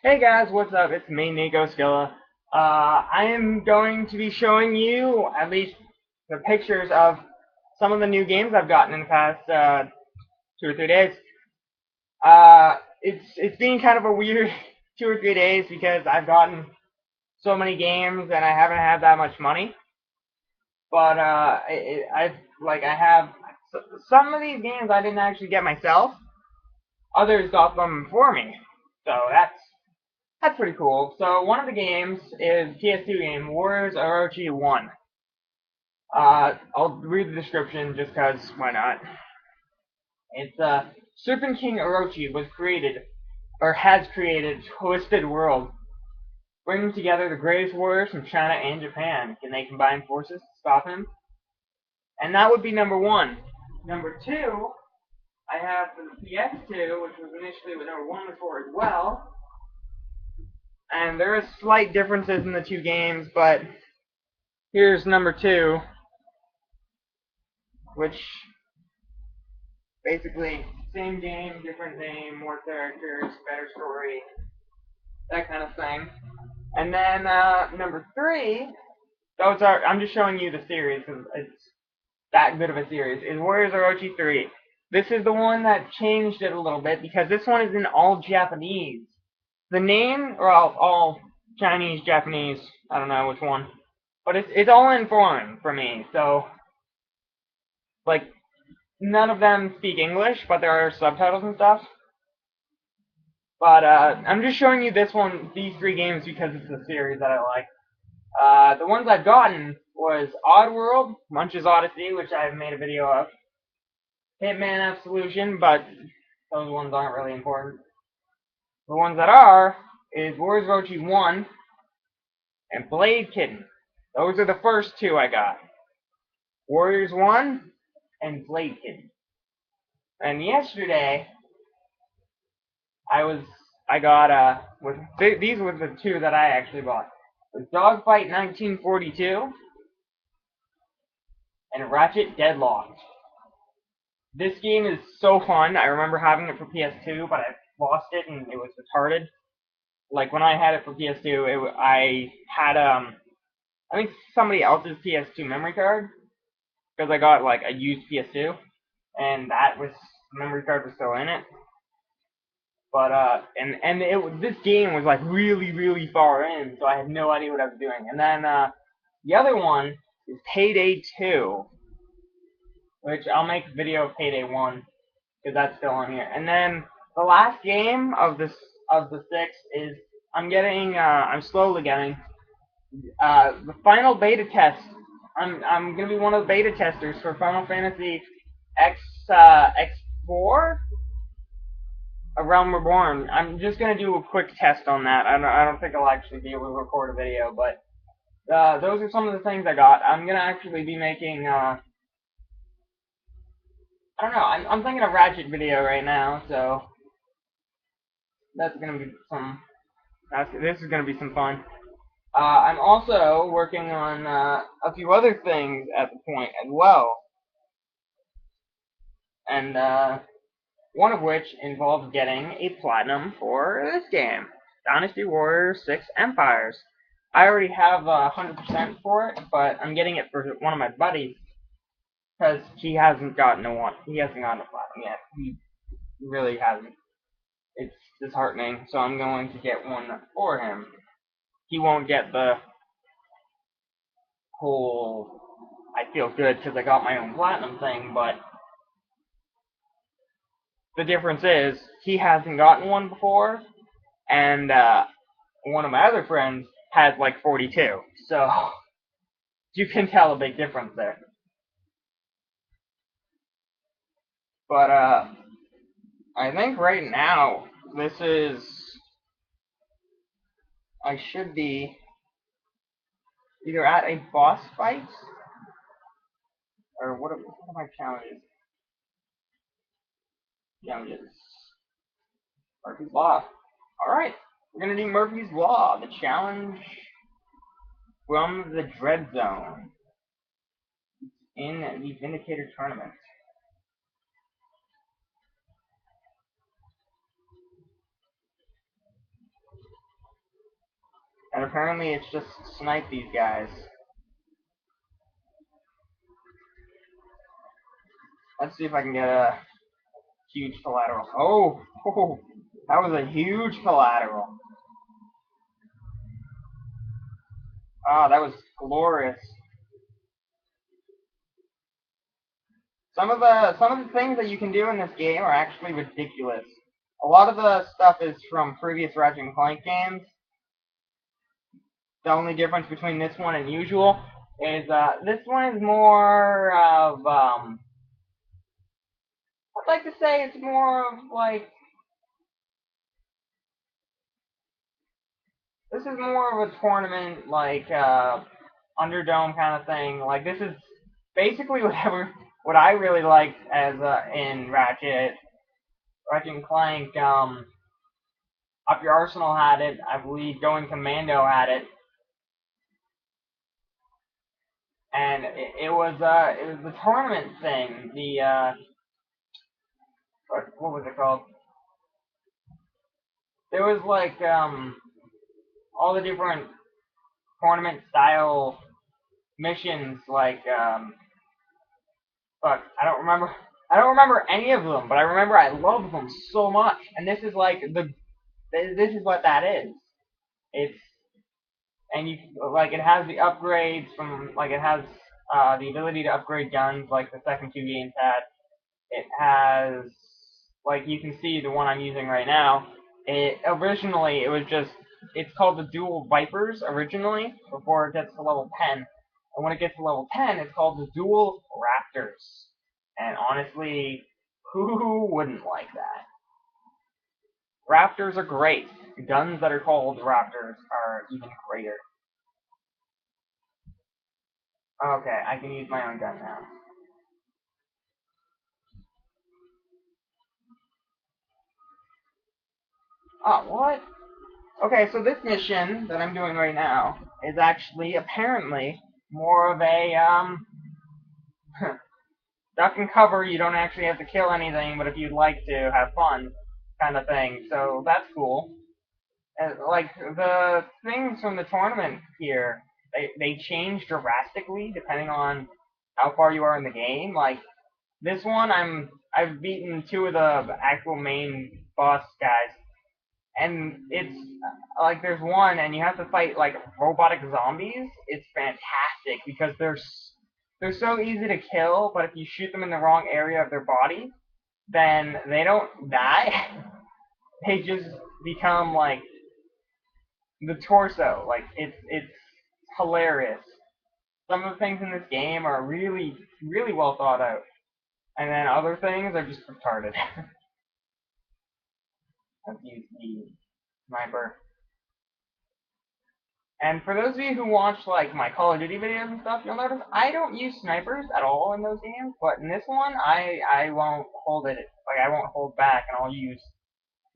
Hey guys, what's up? It's me, Nico Skilla. I am going to be showing you at least the pictures of some of the new games I've gotten in the past 2 or 3 days. It's been kind of a weird 2 or 3 days because I've gotten so many games and I haven't had that much money. But I have some of these games I didn't actually get myself. Others got them for me. So that's pretty cool. So one of the games is PS2 game, Warriors Orochi 1. I'll read the description just cause why not. It's Serpent King Orochi was created, or has created, Twisted World, bringing together the greatest warriors from China and Japan. Can they combine forces to stop him? And that would be number one. Number two, I have for the PS2, which was initially what number one was for as well. And there are slight differences in the two games, but here's number two, which basically same game, different name, more characters, better story, that kind of thing. And then number three, those are I'm just showing you the series because it's that good of a series. Is Warriors Orochi 3. This is the one that changed it a little bit because this one is in all Japanese. The name, or all Chinese, Japanese, I don't know which one, but it's all in foreign for me. So like none of them speak English, but there are subtitles and stuff. But I'm just showing you these three games because it's a series that I like. The ones I've gotten was Oddworld, Munch's Odyssey, which I've made a video of, Hitman Absolution, but those ones aren't really important. The ones that are is Warriors Orochi 1 and Blade Kitten. Those are the first two I got. Warriors 1 and Blade Kitten. And yesterday I got these were the two that I actually bought. It was Dogfight 1942 and Ratchet Deadlocked. This game is so fun. I remember having it for PS2, but I lost it and it was retarded. Like when I had it for PS2, I had I think somebody else's PS2 memory card because I got like a used PS2, and that was the memory card was still in it. But this game was like really far in, so I had no idea what I was doing. And then the other one is Payday 2, which I'll make a video of Payday 1 because that's still on here. And then the last game of the six is I'm slowly getting the final beta test. I'm gonna be one of the beta testers for Final Fantasy X4, A Realm Reborn. I'm just gonna do a quick test on that. I don't think I'll actually be able to record a video, but those are some of the things I got. I'm gonna actually be making I don't know. I'm thinking of Ratchet video right now, so that's gonna be some. This is gonna be some fun. I'm also working on a few other things at the point as well, and one of which involves getting a platinum for this game, Dynasty Warriors 6 Empires. I already have 100% for it, but I'm getting it for one of my buddies because he hasn't gotten a one. He hasn't gotten a platinum yet. He really hasn't. It's disheartening, so I'm going to get one for him. He won't get the whole I feel good because I got my own platinum thing, but the difference is he hasn't gotten one before, and one of my other friends has like 42. So you can tell a big difference there. But I think right now this is I should be either at a boss fight or what are my challenges? Challenges. Murphy's Law. Alright. We're gonna do Murphy's Law, the challenge from the Dread Zone in the Vindicator tournament. And apparently it's just snipe these guys. Let's see if I can get a huge collateral. Oh, oh, that was a huge collateral. Ah, that was glorious. Some of the things that you can do in this game are actually ridiculous. A lot of the stuff is from previous Ratchet and Clank games. The only difference between this one and usual is this one is more of I'd like to say it's more of like this is more of a tournament like Underdome kind of thing. Like this is basically what I really liked as in Ratchet and Clank. Up Your Arsenal had it. I believe Going Commando had it, and it was the tournament thing. The what was it called? There was like all the different tournament style missions. Like fuck, I don't remember any of them, but I remember I loved them so much. And this is like this is what that is. It's and you like it has the upgrades from like it has the ability to upgrade guns like the second two games had. It has like you can see the one I'm using right now. It originally it was just it's called the Dual Vipers originally before it gets to level 10. And when it gets to level 10, it's called the Dual Raptors. And honestly, who wouldn't like that? Raptors are great. Guns that are called Raptors are even greater. Okay, I can use my own gun now. Oh, what? Okay, so this mission that I'm doing right now is actually apparently more of a duck and cover. You don't actually have to kill anything, but if you'd like to have fun, kind of thing. So that's cool. Like the things from the tournament here, they change drastically depending on how far you are in the game. Like this one, I've beaten two of the actual main boss guys, and it's like there's one, and you have to fight like robotic zombies. It's fantastic because they're so easy to kill, but if you shoot them in the wrong area of their body, then they don't die. They just become like the torso. Like it's hilarious. Some of the things in this game are really well thought out, and then other things are just retarded. I've used the sniper. And for those of you who watch like my Call of Duty videos and stuff, you'll notice I don't use snipers at all in those games. But in this one, I won't hold it like I won't hold back, and I'll use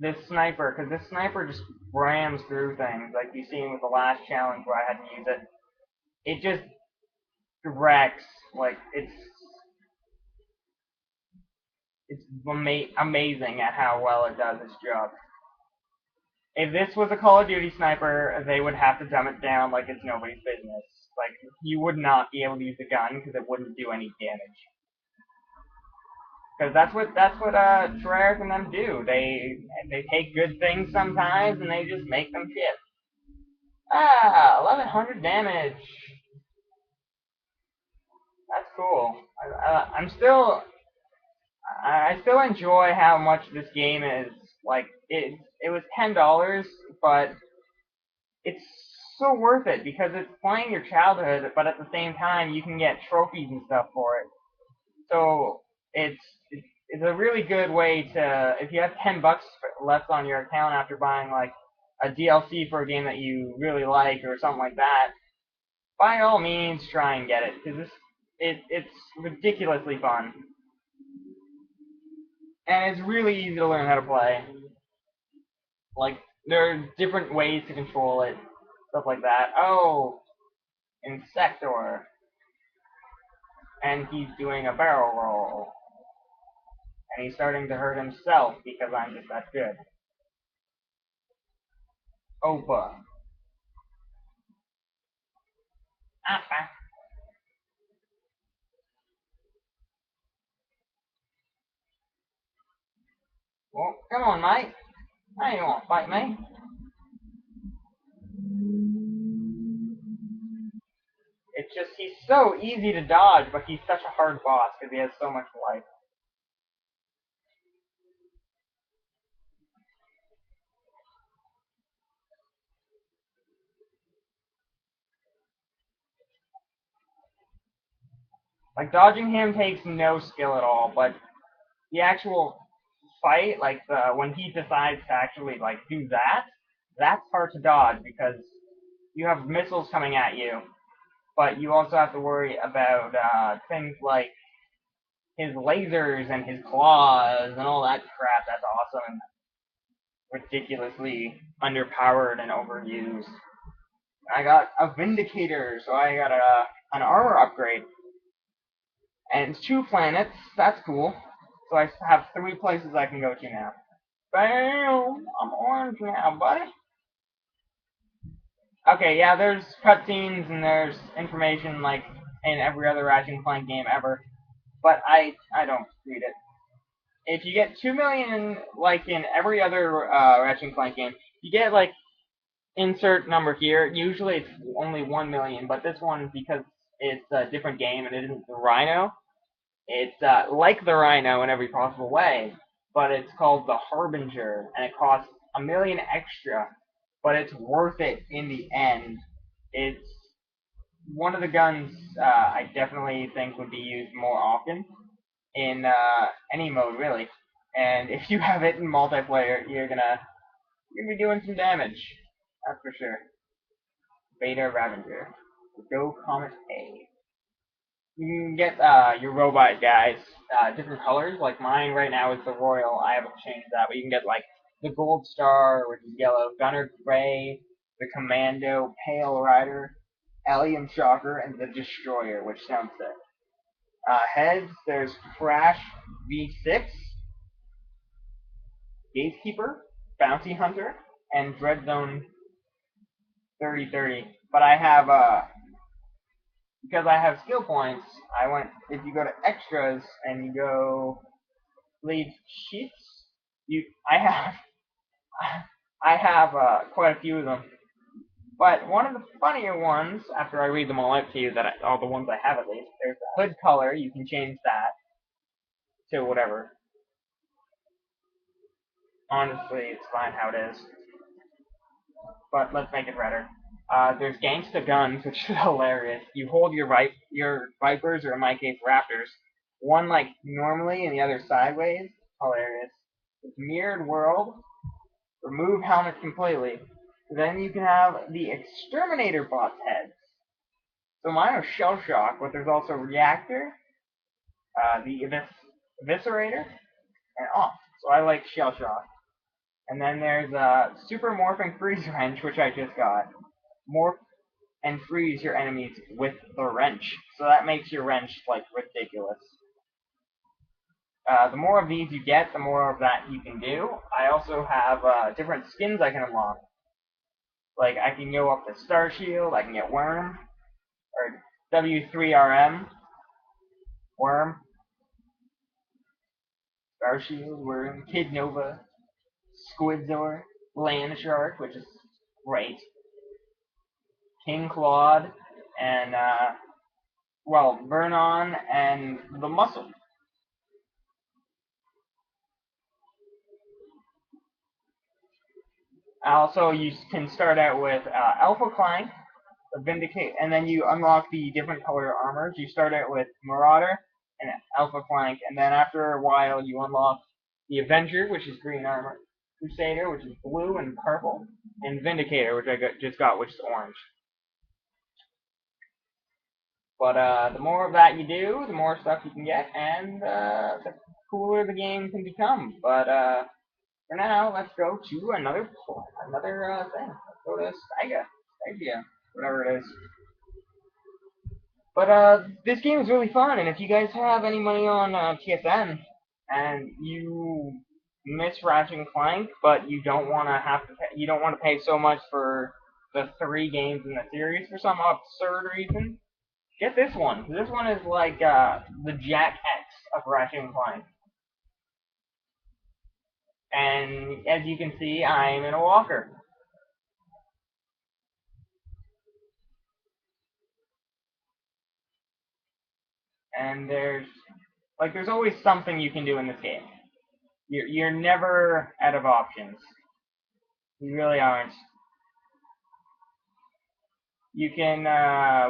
this sniper because this sniper just rams through things like you seen with the last challenge where I had to use it. It just wrecks like it's amazing at how well it does its job. If this was a Call of Duty sniper, they would have to dumb it down like it's nobody's business. Like you would not be able to use the gun because it wouldn't do any damage. Because that's what Treyarch and them do. They take good things sometimes and they just make them shit. Ah, 1100 damage. That's cool. I still enjoy how much this game is. Like it was $10, but it's so worth it because it's playing your childhood, but at the same time you can get trophies and stuff for it. So it's a really good way to if you have $10 left on your account after buying like a DLC for a game that you really like or something like that. By all means, try and get it because it's ridiculously fun and it's really easy to learn how to play. Like there are different ways to control it, stuff like that. Oh, Insector, and he's doing a barrel roll, and he's starting to hurt himself because I'm just that good. Opa. Ah. Well, come on, mate. Now you won't fight me. It's just he's so easy to dodge, but he's such a hard boss because he has so much life. Like dodging him takes no skill at all, but the actual fight, like the when he decides to actually like do that, that's hard to dodge because you have missiles coming at you, but you also have to worry about things like his lasers and his claws and all that crap. That's awesome and ridiculously underpowered and overused. I got a Vindicator, so I got an armor upgrade. And it's 2 planets, that's cool. So I have 3 places I can go to now. Bam! I'm orange now, buddy. Okay, yeah, there's cutscenes and there's information like in every other Ratchet and Clank game ever, but I don't read it. If you get 2 million, like in every other Ratchet and Clank game, you get like insert number here. Usually it's only 1 million, but this one because it's a different game and it isn't the Rhino. It's like the Rhino in every possible way, but it's called the Harbinger, and it costs 1 million extra, but it's worth it in the end. It's one of the guns I definitely think would be used more often in any mode, really. And if you have it in multiplayer, you're gonna be doing some damage. That's for sure. Beta Ravager. Go Comet A. You can get your robot guys different colors. Like mine right now is the Royal. I haven't changed that, but you can get like the Gold Star, which is yellow, Gunner Gray, the Commando, Pale Rider, Alien Shocker, and the Destroyer, which sounds sick. Heads, there's Crash V6, Gatekeeper, Bounty Hunter, and Dread Zone 3030. But I have because I have skill points, I went, if you go to extras and you go lead sheets, I have, I have quite a few of them. But one of the funnier ones, after I read them all out to you, all the ones I have at least, there's the hood color. You can change that to whatever. Honestly, it's fine how it is. But let's make it redder. There's Gangsta Guns, which is hilarious. You hold your Vipers, or in my case, Raptors, one like normally and the other sideways. Hilarious. It's Mirrored World. Remove helmet completely. Then you can have the Exterminator bot's heads. So mine are Shell Shock, but there's also Reactor, the Eviscerator, and Off. So I like Shell Shock. And then there's Super Morphing Freeze Wrench, which I just got. Morph and freeze your enemies with the wrench. So that makes your wrench, like, ridiculous. The more of these you get, the more of that you can do. I also have different skins I can unlock. Like, I can go up to Star Shield, I can get Worm, or W3RM, Worm, Star Shield, Worm, Kid Nova, Squidzor, Land Shark, which is great, King Claude, and, well, Vernon, and the Muscle. Also, you can start out with Alpha Clank, Vindicate, and then you unlock the different color armors. You start out with Marauder and Alpha Clank, and then after a while you unlock the Avenger, which is green armor, Crusader, which is blue and purple, and Vindicator, which just got, which is orange. But the more of that you do, the more stuff you can get, and the cooler the game can become. But for now, let's go to another thing. Let's go to Stagia, whatever it is. But this game is really fun, and if you guys have any money on PSN and you miss Ratchet and Clank, but you don't want to pay so much for the 3 games in the series for some absurd reason. Get this one. This one is like the Jack X of Ratchet and Clank. And as you can see, I'm in a walker. And there's always something you can do in this game. You're never out of options. You really aren't. You can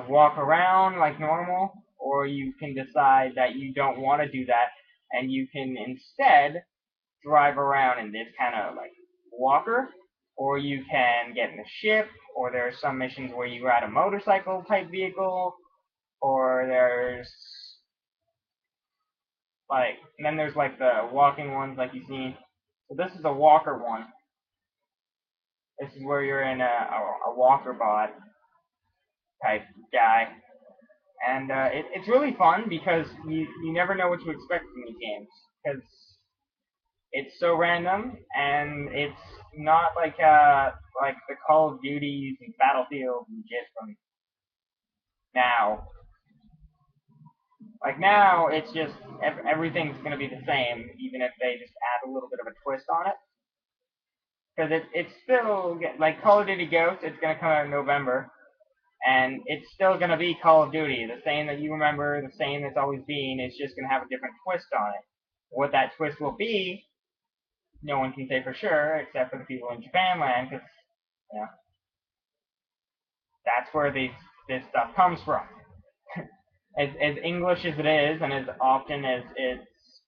walk around like normal, or you can decide that you don't want to do that, and you can instead drive around in this kind of like walker, or you can get in a ship, or there are some missions where you ride a motorcycle type vehicle, or and then there's like the walking ones like you've seen. So this is a walker one. This is where you're in a walker bot type guy. And it's really fun because you never know what to expect from these games. Because it's so random, and it's not like the Call of Duties and Battlefield you get from now. Like now, it's just everything's gonna be the same, even if they just add a little bit of a twist on it. Because it's still like Call of Duty Ghosts. It's gonna come out in November, and it's still gonna be Call of Duty, the same that you remember, the same that's always been. It's just gonna have a different twist on it. What that twist will be, no one can say for sure, except for the people in Japan land, because you know that's where this stuff comes from. As English as it is, and as often as it's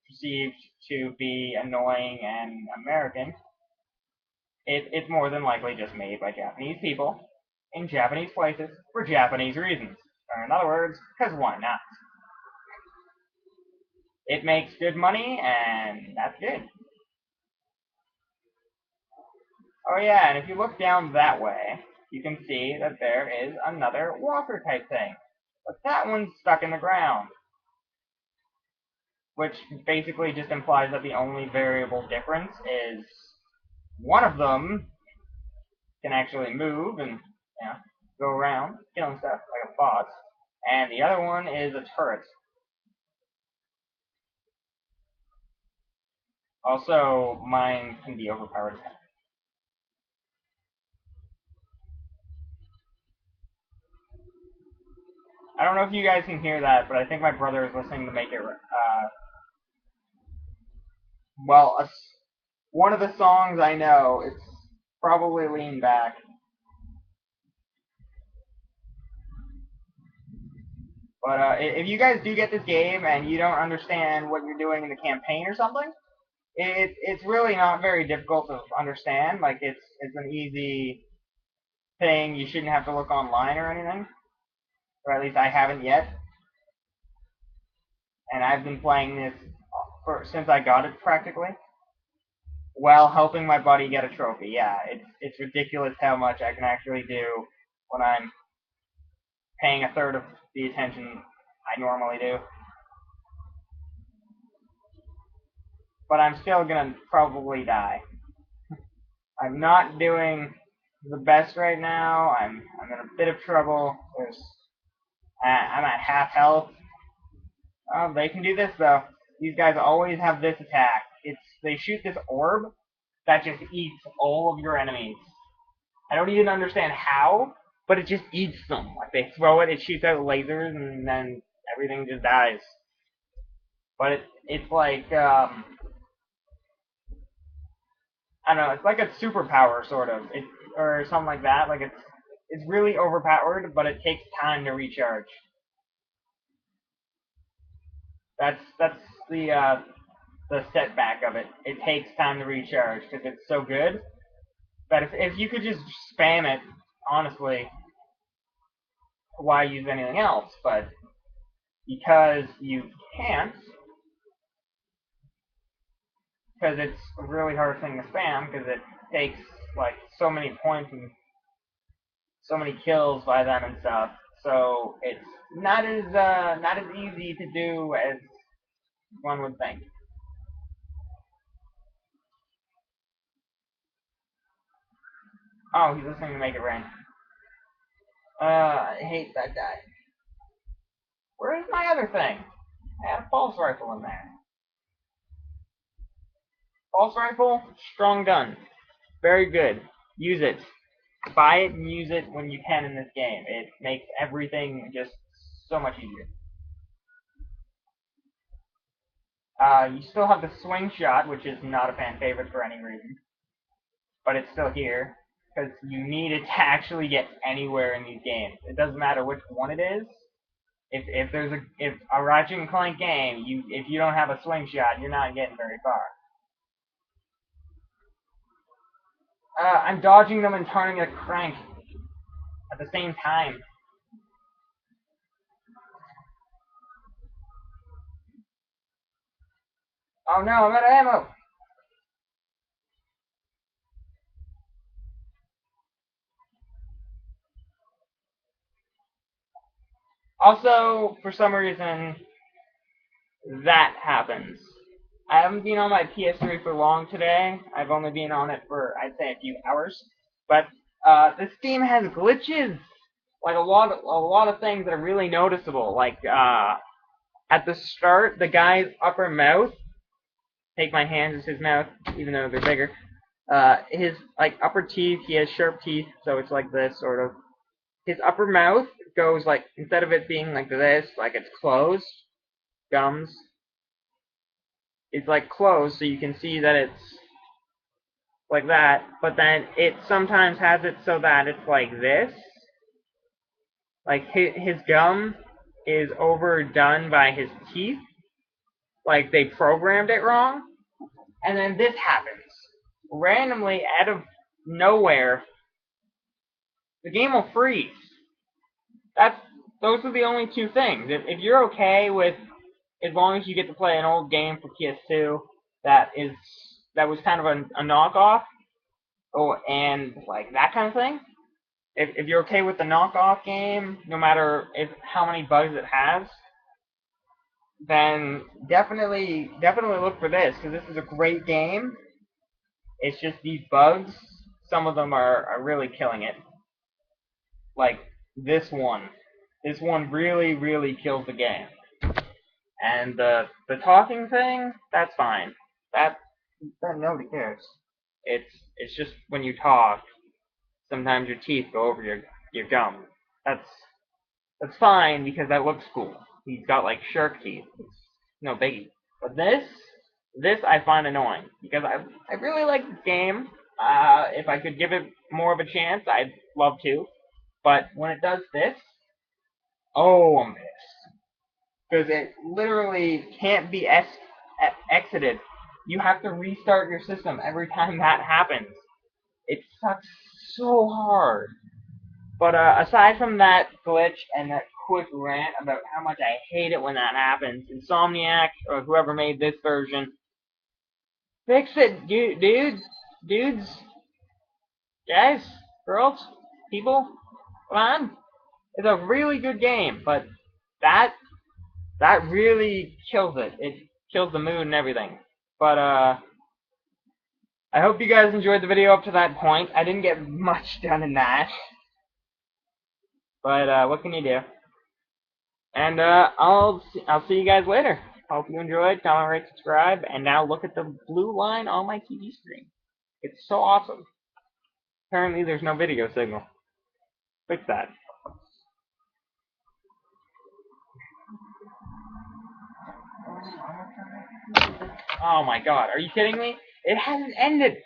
perceived to be annoying and American, it's more than likely just made by Japanese people in Japanese places for Japanese reasons. Or in other words, because why not? It makes good money, and that's good. Oh yeah, and if you look down that way, you can see that there is another walker type thing. But that one's stuck in the ground. Which basically just implies that the only variable difference is one of them can actually move and go around killing stuff like a boss, and the other one is a turret. Also, mine can be overpowered. I don't know if you guys can hear that, but I think my brother is listening to make it. Well, one of the songs I know, it's probably Lean Back. But if you guys do get this game and you don't understand what you're doing in the campaign or something, it's really not very difficult to understand. Like it's an easy thing. You shouldn't have to look online or anything, or at least I haven't yet. And I've been playing this since I got it practically, while helping my buddy get a trophy. Yeah, it's ridiculous how much I can actually do when I'm paying a third of the attention I normally do. But I'm still gonna probably die. I'm not doing the best right now. I'm in a bit of trouble. I'm at half health. They can do this though. These guys always have this attack. They shoot this orb that just eats all of your enemies. I don't even understand how, but it just eats them. Like they throw it, it shoots out lasers, and then everything just dies. But it's like I don't know. It's like a superpower sort of, or something like that. Like it's really overpowered, but it takes time to recharge. That's the setback of it. It takes time to recharge because it's so good. That if you could just spam it, honestly, why use anything else? But because you can't, because it's a really hard thing to spam, because it takes like so many points and so many kills by them and stuff. So it's not as easy to do as one would think. Oh, he's listening to Make It Rain. I hate that guy. Where's my other thing? I had a pulse rifle in there. Pulse rifle, strong gun. Very good. Use it. Buy it and use it when you can in this game. It makes everything just so much easier. You still have the swing shot, which is not a fan favorite for any reason, but it's still here because you need it to actually get anywhere in these games. It doesn't matter which one it is. If a Ratchet and Clank game, if you don't have a swing shot, you're not getting very far. I'm dodging them and turning a crank at the same time. Oh no, I'm out of ammo. Also, for some reason, that happens. I haven't been on my PS3 for long today. I've only been on it for, I'd say, a few hours. But this game has glitches. Like a lot of things that are really noticeable. Like at the start, the guy's upper mouth. Take my hands as his mouth, even though they're bigger. His like upper teeth. He has sharp teeth, so it's like this sort of. His upper mouth goes like, instead of it being like this, like it's closed. Gums. It's like closed, so you can see that it's like that, but then it sometimes has it so that it's like this. Like his gum is overdone by his teeth. Like they programmed it wrong. And then this happens. Randomly, out of nowhere, the game will freeze. That's Those are the only two things. If you're okay with, as long as you get to play an old game for PS2 that was kind of a knockoff, and like that kind of thing. If you're okay with the knockoff game, no matter how many bugs it has, then definitely look for this, because this is a great game. It's just these bugs, some of them are really killing it. Like this one. This one really kills the game. And the talking thing, that's fine. That nobody cares. It's just when you talk, sometimes your teeth go over your gum. That's fine because that looks cool. He's got like shark teeth. It's no biggie. But this I find annoying because I really like this game. If I could give it more of a chance, I'd love to. But when it does this, oh, I'm pissed because it literally can't be exited. You have to restart your system every time that happens. It sucks so hard. But aside from that glitch and that quick rant about how much I hate it when that happens, Insomniac or whoever made this version, fix it, dudes, guys, girls, people, come on. It's a really good game, but that really kills it. It kills the mood and everything. But I hope you guys enjoyed the video up to that point. I didn't get much done in that. But what can you do? And I'll see you guys later. Hope you enjoyed. Comment, rate, subscribe, and now look at the blue line on my TV screen. It's so awesome. Apparently, there's no video signal. Fix that. Oh my God! Are you kidding me? It hasn't ended.